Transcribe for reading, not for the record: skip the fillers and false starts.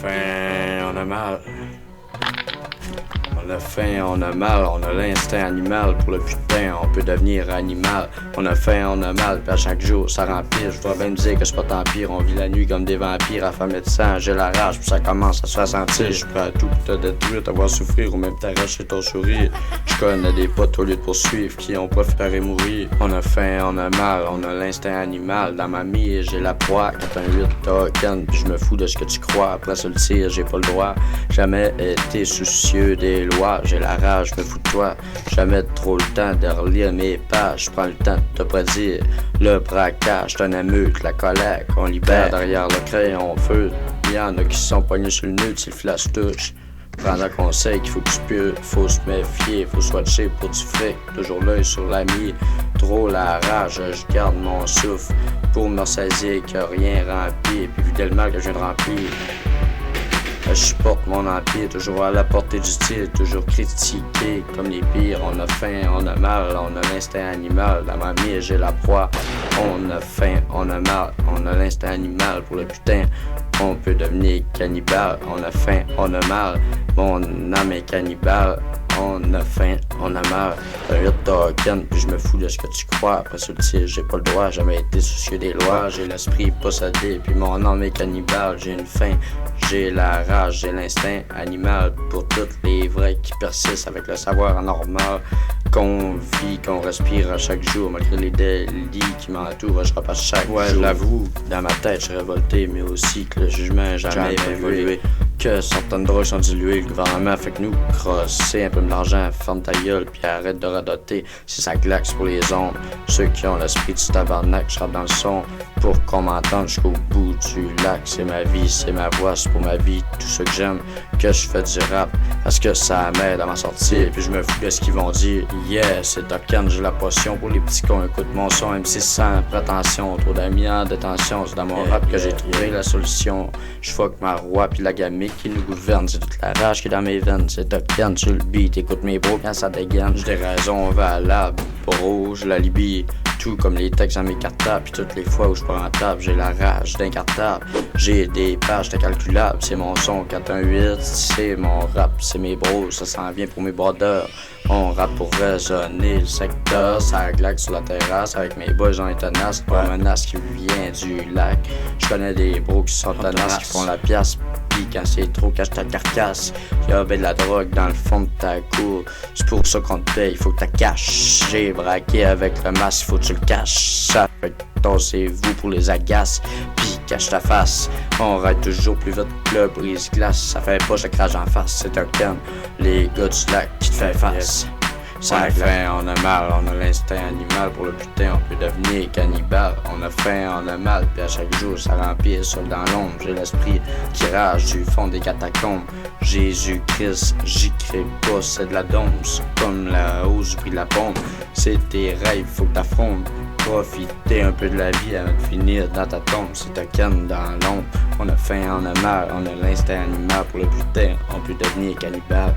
faim, on a mal. On a faim, on a mal, on a l'instinct animal. Pour le putain, on peut devenir animal. On a faim, on a mal, puis à chaque jour ça remplit. Je dois même dire que c'est pas tant pire. On vit la nuit comme des vampires affamés de sang. J'ai la rage, puis ça commence à se faire sentir. Je suis prêt à tout pour te détruire, te voir souffrir ou même t'arracher ton sourire. Je connais des potes au lieu de poursuivre qui ont préféré mourir. On a faim, on a mal, on a l'instinct animal. Dans ma mire, j'ai la proie. 418 token, puis je me fous de ce que tu crois. Après ça le tir, j'ai pas le droit. Jamais été soucieux des lois. J'ai la rage, je me fous de toi. Jamais trop le temps de relire mes pages. Je prends le temps de te prédire le braquage, t'en émeute, la colère qu'on libère derrière le crayon feu. Il y en a qui sont pognés sur le nœud si le flash touche. Prends un conseil qu'il faut que tu pures, faut se méfier, faut swatcher pour du fric. Toujours l'œil sur l'ami, trop la rage, je garde mon souffle pour me ressaisir que rien rempli. Puis vu le mal que je viens de remplir, je supporte mon empire, toujours à la portée du tir, toujours critiqué comme les pires. On a faim, on a mal, on a l'instinct animal. Dans ma mire, j'ai la proie. On a faim, on a mal, on a l'instinct animal. Pour le putain, on peut devenir cannibale. On a faim, on a mal, mon âme est cannibale. On a faim, on a mal. Un 8 token, puis je me fous de ce que tu crois. Après sur le tir, j'ai pas le droit, jamais été soucieux des lois. J'ai l'esprit possédé, puis mon âme est cannibale. J'ai une faim, j'ai la rage, j'ai l'instinct animal. Pour toutes les vrais qui persistent avec le savoir anormal qu'on vit, qu'on respire à chaque jour. Malgré les délits qui m'entourent, je repasse chaque jour. Je l'avoue, dans ma tête, je suis révolté, mais aussi que le jugement n'a jamais évolué. Que certaines drogues sont diluées, le gouvernement fait que nous crosser un peu de l'argent, ferme ta gueule puis arrête de radoter. Si ça glace pour les ondes, ceux qui ont l'esprit du tabarnak, je rappe dans le son pour qu'on m'entende jusqu'au bout du lac. C'est ma vie, c'est ma voix, c'est pour ma vie, tout ce que j'aime, que je fais du rap, parce que ça m'aide à m'en sortir. Puis je me fous de ce qu'ils vont dire. Yeah, c'est Token, j'ai la potion pour les petits cons, écoute mon son, même si sans prétention, trop d'amis en détention, c'est dans mon rap que j'ai trouvé la solution. Je fuck ma roi puis la gamique qui nous gouverne, c'est toute la rage qui est dans mes veines. C'est Token sur le beat, écoute mes bros quand ça dégaine. J'ai des raisons valables, rouge, la Libye, tout comme les textes dans mes cartables. Puis toutes les fois où je prends en table, j'ai la rage d'incartable. J'ai des pages incalculables, c'est mon son 418, c'est mon rap, c'est mes bros, ça s'en vient pour mes bordeurs. On rappe pour raisonner le secteur, ça glaque sur la terrasse avec mes boys en tenace. C'est pas une menace qui vient du lac. Je connais des bros qui sont tenaces, qui font la pièce. Puis quand c'est trop, cache ta carcasse. Y'a ben de la drogue dans le fond de ta cour. C'est pour ça qu'on te paye, faut que t'as cash. J'ai braqué avec le masque, faut que tu le caches. Ça fait que tassez-vous pour les agaces. Puis cache ta face. On ride toujours plus vite que le brise-glace. Ça fait pas, je crache en face. C'est un calme, les gars du lac qui te fait face. On a faim, on a mal, on a l'instinct animal. Pour le putain, on peut devenir cannibale. On a faim, on a mal, puis à chaque jour ça remplit seul dans l'ombre. J'ai l'esprit qui rage du fond des catacombes. Jésus-Christ, j'y crée pas, c'est de la dombe. Comme la hausse du prix de la pompe. C'est tes rêves, faut que t'affrontes. Profiter un peu de la vie avant de finir dans ta tombe. C'est Token dans l'ombre. On a faim, on a mal, on a l'instinct animal. Pour le putain, on peut devenir cannibale.